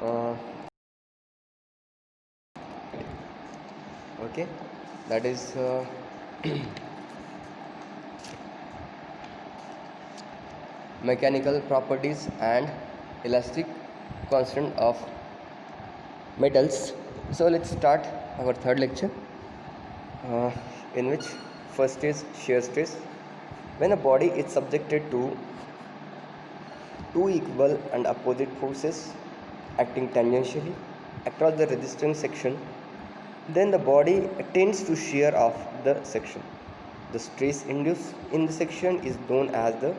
uh, okay, that is mechanical properties and elastic constant of metals. So let's start our third lecture, uh, in which first is shear stress. When a body is subjected to two equal and opposite forces acting tangentially across the resistance section, then the body tends to shear off the section. The stress induced in the section is known as the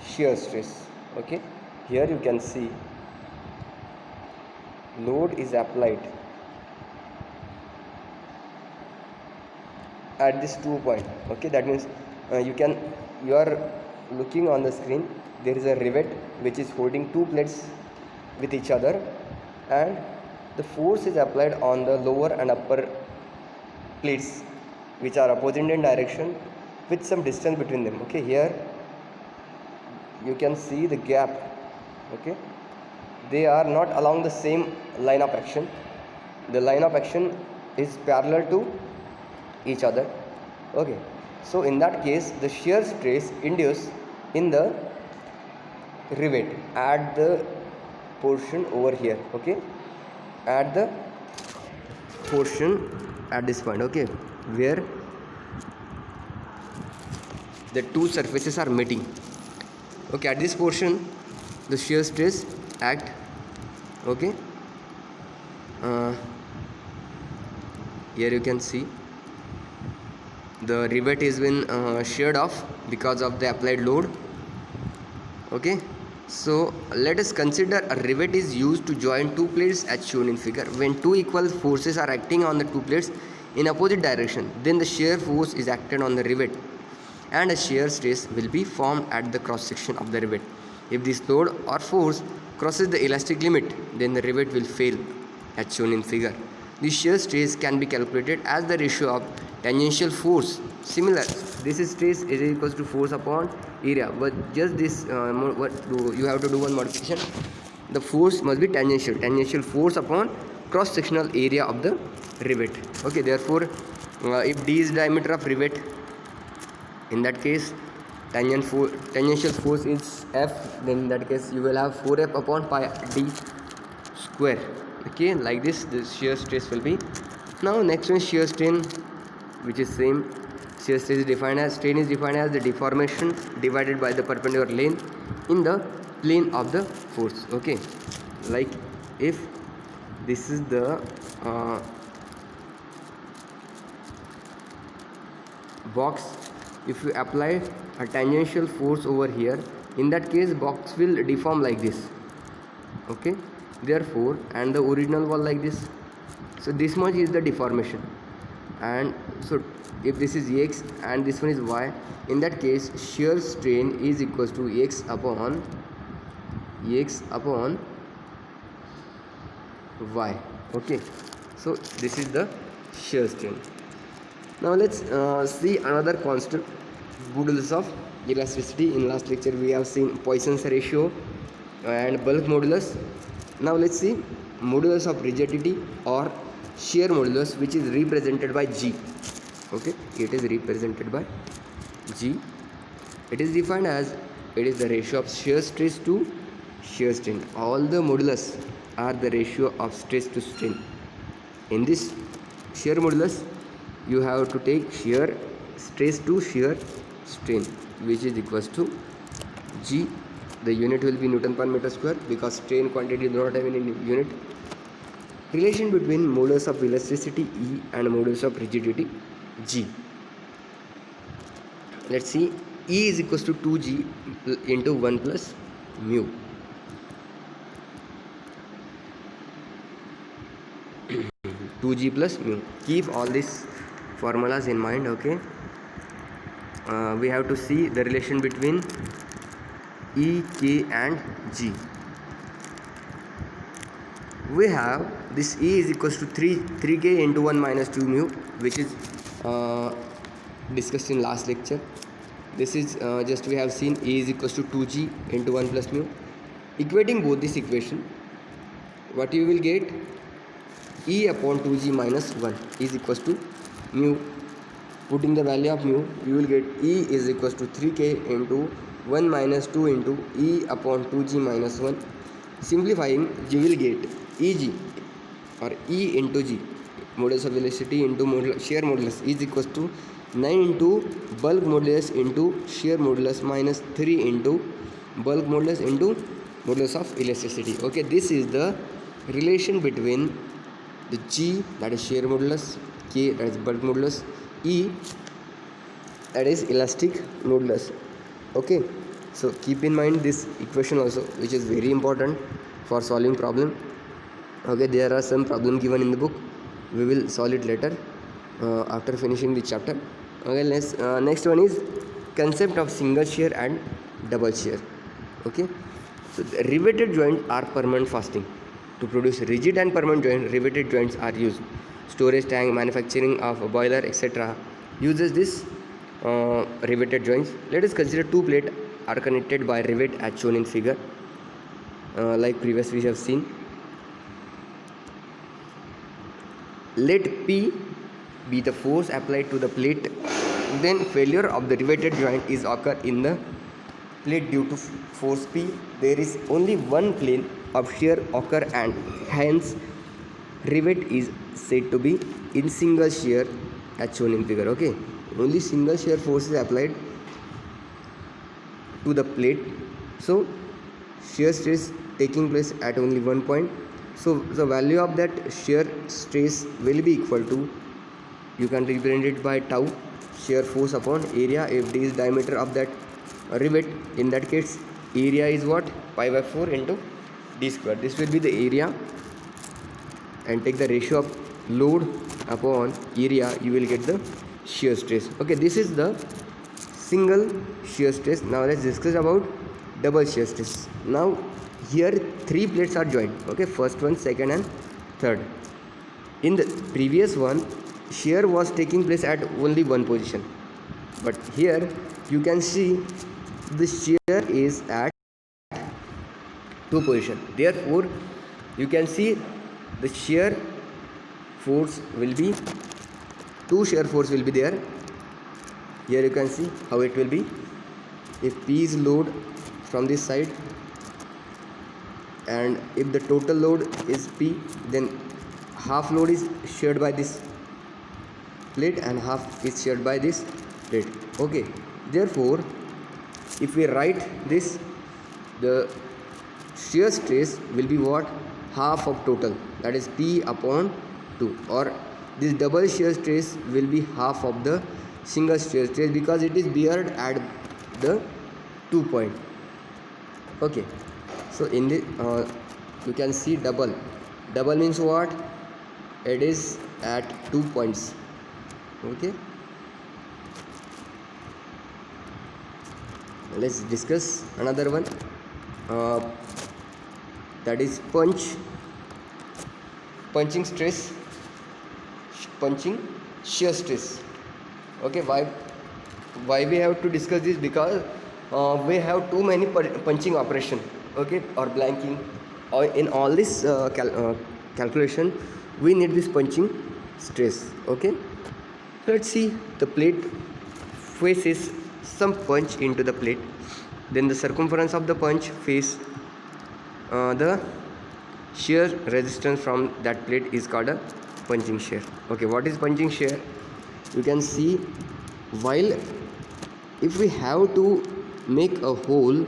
shear stress. Okay, here you can see load is applied at this 2 point. Okay, that means you are looking on the screen. There is a rivet which is holding two plates with each other, and the force is applied on the lower and upper plates which are opposite in direction with some distance between them. Okay, here you can see the gap. Okay, they are not along the same line of action. The line of action is parallel to each other. Okay, so in that case the shear stress induced in the rivet at the portion over here. Okay, at the portion at this point. Okay, where the two surfaces are meeting. Okay, at this portion the shear stress act. Okay, here you can see the rivet is been sheared off because of the applied load. Okay, so let us consider a rivet is used to join two plates as shown in figure. When two equal forces are acting on the two plates in opposite direction, then the shear force is acted on the rivet and a shear stress will be formed at the cross section of the rivet. If this load or force crosses the elastic limit, then the rivet will fail as shown in figure. The shear stress can be calculated as the ratio of tangential force. Similar, this is stress is equals to force upon area, but just this you have to do one modification. The force must be tangential force upon cross sectional area of the rivet. Okay, therefore if d is diameter of rivet, in that case tangential force is F, then in that case you will have 4F upon pi d square. Okay, like this the shear stress will be. Now next one is shear strain, which is same. Shear stress is defined as the deformation divided by the perpendicular length in the plane of the force. Okay, like if this is the box, if you apply a tangential force over here, in that case box will deform like this. Okay, therefore, and the original was like this, so this much is the deformation. And so if this is x and this one is y, in that case shear strain is equals to x upon y. Okay, so this is the shear strain. Now let's see another constant, modulus of elasticity. In last lecture we have seen Poisson's ratio and bulk modulus. Now let's see modulus of rigidity or shear modulus, which is represented by G. Okay, it is represented by G. It is defined as it is the ratio of shear stress to shear strain. All the modulus are the ratio of stress to strain. In this shear modulus you have to take shear stress to shear strain, which is equals to G. The unit will be Newton per meter square because strain quantity do not have any unit. Relation between modulus of elasticity E and modulus of rigidity G. Let's see, E is equals to 2G into 1 plus mu. Two G plus mu. Keep all these formulas in mind. Okay, we have to see the relation between E, K and G. We have this E is equals to 3K into 1 minus 2 mu, which is discussed in last lecture. This is just we have seen E is equals to 2G into 1 plus mu. Equating both this equation, what you will get, E upon 2g minus 1 is equals to mu. Putting the value of mu, you will get E is equals to 3k into 1 minus 2 into E upon 2g minus 1. Simplifying, you will get Eg or E into g, modulus of velocity into shear modulus, is equals to 9 into bulk modulus into shear modulus minus 3 into bulk modulus into modulus of elasticity. Okay, this is the relation between the G, that is shear modulus, K, that is bulk modulus, E, that is elastic modulus. Okay, so keep in mind this equation also, which is very important for solving problem. Okay, there are some problem given in the book, we will solve it later after finishing the chapter. Okay, next one is concept of single shear and double shear. Okay, so the riveted joints are permanent fastening. To produce rigid and permanent joint, riveted joints are used. Storage tank, manufacturing of a boiler, etc. uses this riveted joints. Let us consider two plates are connected by rivet as shown in figure. Like previously we have seen. Let P be the force applied to the plate, then failure of the riveted joint is occur in the plate due to force P. There is only one plane of shear occur and hence rivet is said to be in single shear as shown in figure. Okay, only single shear force is applied to the plate, so shear stress taking place at only one point. So the value of that shear stress will be equal to, you can represent it by tau, shear force upon area. If d is diameter of that rivet, in that case area is what, pi by 4 into d square. This will be the area, and take the ratio of load upon area, you will get the shear stress. Okay, this is the single shear stress. Now let's discuss about double shear stress. Now here three plates are joined. Okay, first one, second and third. In the previous one, shear was taking place at only one position, but here you can see the shear is at two position. Therefore you can see the shear force will be, two shear force will be there. Here you can see how it will be. If P is load from this side, and if the total load is P, then half load is shared by this plate and half is shared by this plate. Okay, therefore if we write this, the shear stress will be what, half of total, that is P upon 2, or this double shear stress will be half of the single shear stress because it is beared at the 2 point. Okay, so in the you can see double means what, it is at 2 points. Okay, let's discuss another one, that is punching stress, punching shear stress. Okay, why we have to discuss this, because we have too many punching operation, okay, or blanking, or in all this calculation we need this punching stress. Okay, so let's see, the plate faces some punch into the plate, then the circumference of the punch face the shear resistance from that plate is called a punching shear. Okay, what is punching shear? You can see, while if we have to make a hole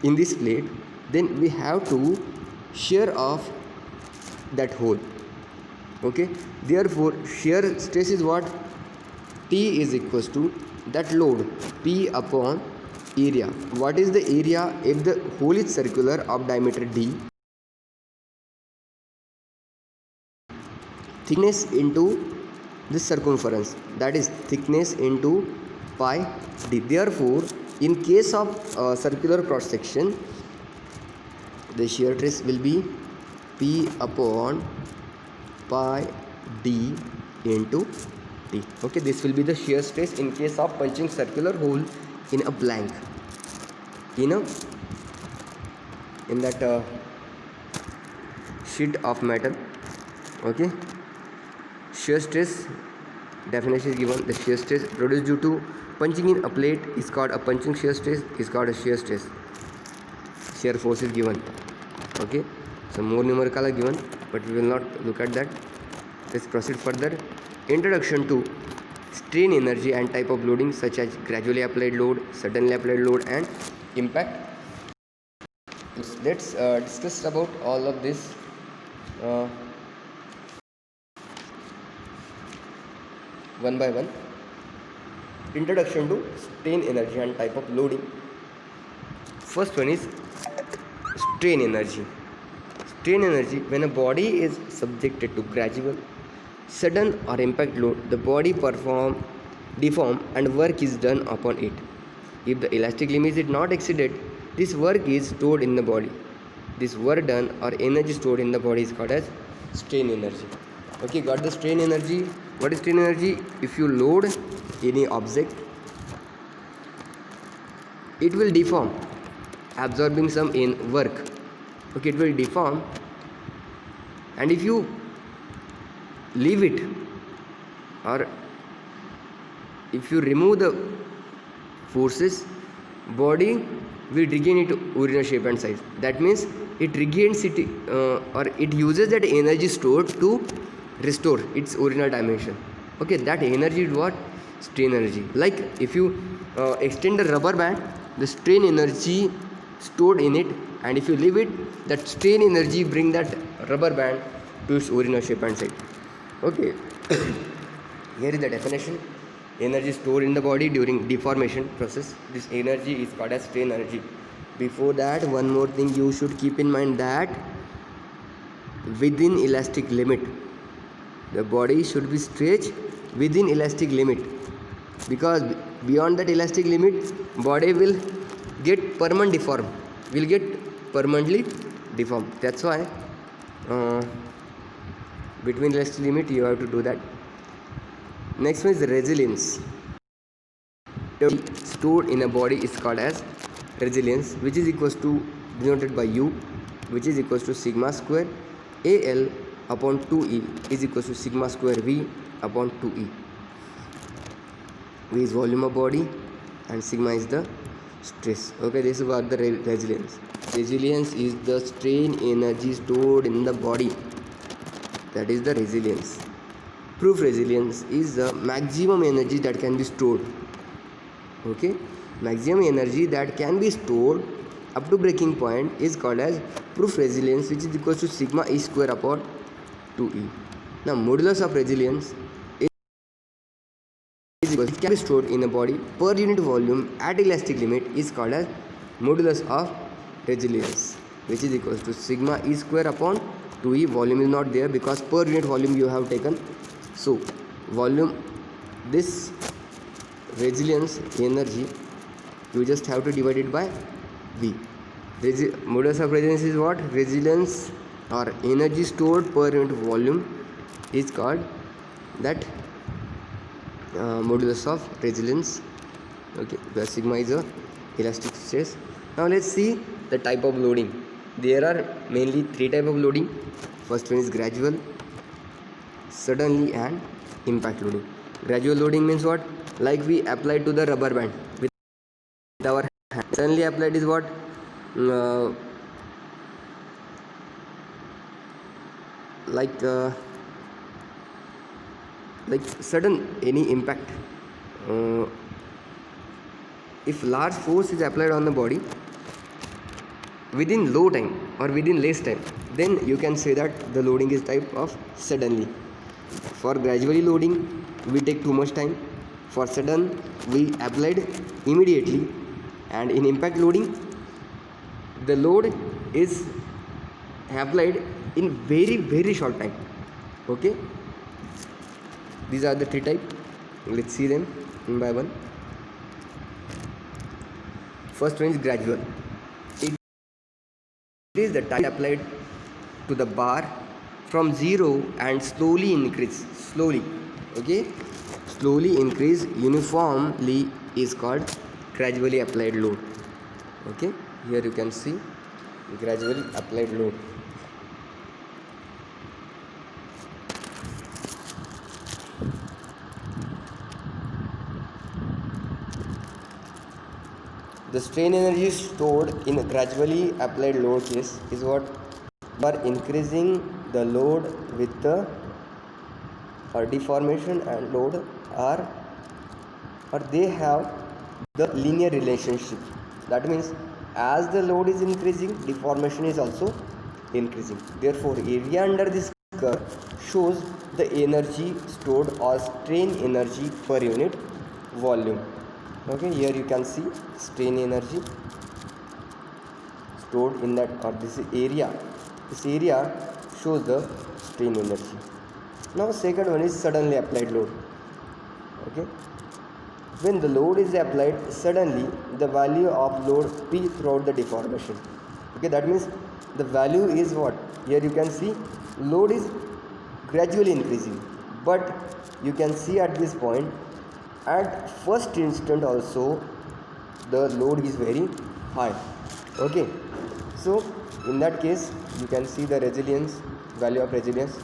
in this plate, then we have to shear off that hole. Okay, therefore shear stress is what, T is equals to that load P upon area. What is the area? If the hole is circular of diameter d, thickness into the circumference, that is thickness into pi d. Therefore in case of circular cross section, the shear stress will be P upon pi d into t. Okay, this will be the shear stress in case of punching circular hole in a blank, in that sheet of metal. Okay, shear stress definition is given. The shear stress produced due to punching in a plate is called a punching shear stress, is called a shear stress. Shear force is given. Okay, so more numerical are given, but we will not look at that. Let's proceed further. Introduction to strain energy and type of loading, such as gradually applied load, suddenly applied load, and impact. Let's discuss about all of this one by one. Introduction to strain energy and type of loading. First one is strain energy. Strain energy: when a body is subjected to gradual, sudden or impact load, the body deform and work is done upon it. If the elastic limit is not exceeded, this work is stored in the body. This work done or energy stored in the body is called as strain energy. Okay, got the strain energy. What is strain energy? If you load any object, it will deform, absorbing some in work. Okay, it will deform, and if you leave it, or if you remove the forces, body will regain its original shape and size. That means it regains it, or it uses that energy stored to restore its original dimension. Okay, that energy is what? Strain energy. Like if you extend the rubber band, the strain energy stored in it, and if you leave it, that strain energy bring that rubber band to its original shape and size. Okay, here is the definition. Energy stored in the body during deformation process. This energy is called as strain energy. Before that, one more thing you should keep in mind, that within elastic limit, the body should be stretched within elastic limit, because beyond that elastic limit, body will get permanently deformed. That's why between elastic limit you have to do that. Next one is resilience. Stored in a body is called as resilience, which is equals to, denoted by U, which is equals to sigma square AL upon 2E is equals to sigma square V upon 2E. V is volume of body and sigma is the stress. Okay, this is about the resilience. Resilience is the strain energy stored in the body. That is the resilience. Proof resilience is the maximum energy that can be stored. Okay, maximum energy that can be stored up to breaking point is called as proof resilience, which is equal to sigma E square upon 2E. Now, modulus of resilience is equal to, it can be stored in a body per unit volume at elastic limit is called as modulus of resilience, which is equal to sigma E square upon 2E. Volume is not there because per unit volume you have taken. So, volume, this resilience energy, you just have to divide it by V. Modulus of resilience is what? Resilience or energy stored per unit volume is called that modulus of resilience. Okay, where sigma is a elastic stress. Now let's see the type of loading. There are mainly three types of loading. First one is gradual, suddenly, and impact loading. Gradual loading means what? Like we apply to the rubber band with our hand. Suddenly applied is what? Like sudden any impact. If large force is applied on the body within low time or within less time, then you can say that the loading is type of suddenly. For gradually loading, we take too much time. For sudden, we applied immediately. And in impact loading, the load is applied in very short time. Okay, these are the three types. Let's see them one by one. First one is gradual. It is the time applied to the bar from zero and slowly increase. Okay, slowly increase uniformly is called gradually applied load. Okay, here you can see gradually applied load. The strain energy stored in gradually applied load case is what? By increasing the load with the deformation and load are, or they have the linear relationship. That means as the load is increasing, deformation is also increasing. Therefore area under this curve shows the energy stored or strain energy per unit volume. Okay, here you can see strain energy stored in that, or this area. This area shows the strain energy. Now second one is suddenly applied load. Okay, when the load is applied suddenly, the value of load P throughout the deformation. Okay, that means the value is what? Here you can see load is gradually increasing, but you can see at this point, at first instant also the load is very high. Okay, so in that case you can see the resilience, value of resilience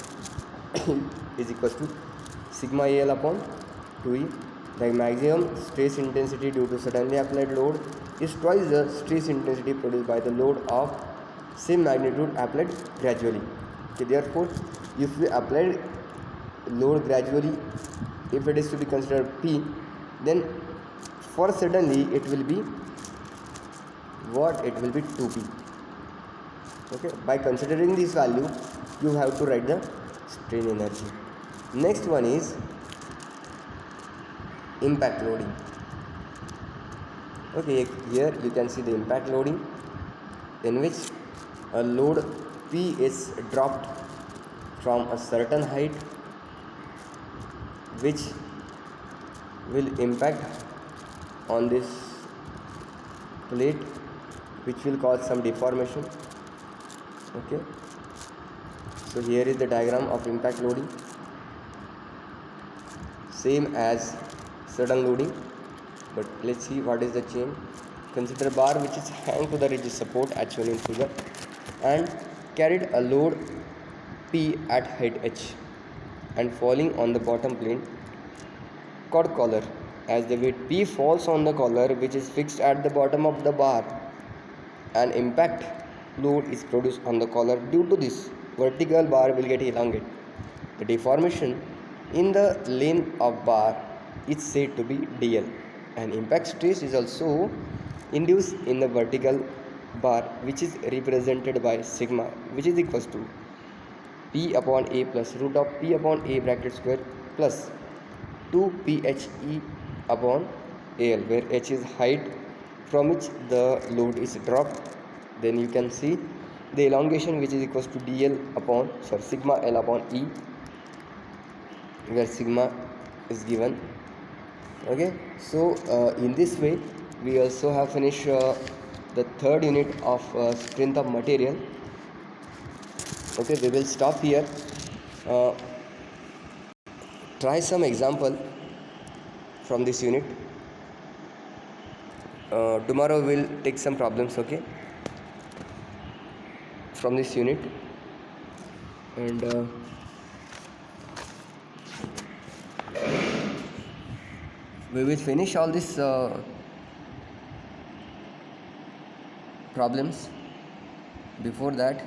is equals to sigma AL upon 2E. The maximum stress intensity due to suddenly applied load is twice the stress intensity produced by the load of same magnitude applied gradually. Okay, therefore if we apply load gradually, if it is to be considered P, then for suddenly it will be what? It will be 2P. Okay, by considering this value you have to write the strain energy. Next one is impact loading. Okay, here you can see the impact loading, in which a load P is dropped from a certain height, which will impact on this plate, which will cause some deformation. Okay, so here is the diagram of impact loading, same as sudden loading, but let's see what is the change. Consider bar which is hanged to the rigid support as shown in figure and carried a load P at height h and falling on the bottom plane called collar. As the weight P falls on the collar, which is fixed at the bottom of the bar, an impact load is produced on the collar. Due to this, vertical bar will get elongated. The deformation in the length of bar is said to be dl. An impact stress is also induced in the vertical bar, which is represented by sigma, which is equals to P upon A plus root of P upon A bracket square plus 2 PHE upon AL, where H is height from which the load is dropped. Then you can see the elongation, which is equals to dl upon sigma L upon E, where sigma is given. Okay, so in this way we also have finished the third unit of strength of material. Okay, we will stop here. Try some example from this unit. Tomorrow we'll take some problems, okay, from this unit, and we will finish all these problems. Before that,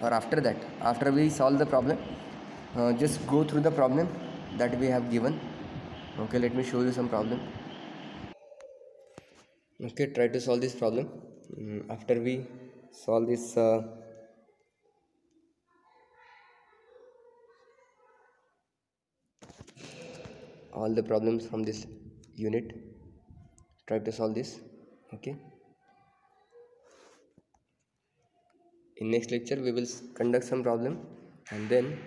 or after that, after we solve the problem, just go through the problem that we have given. Okay, let me show you some problem. Okay, try to solve this problem. After we solve this all the problems from this unit, try to solve this. Okay, in next lecture we will conduct some problem, and then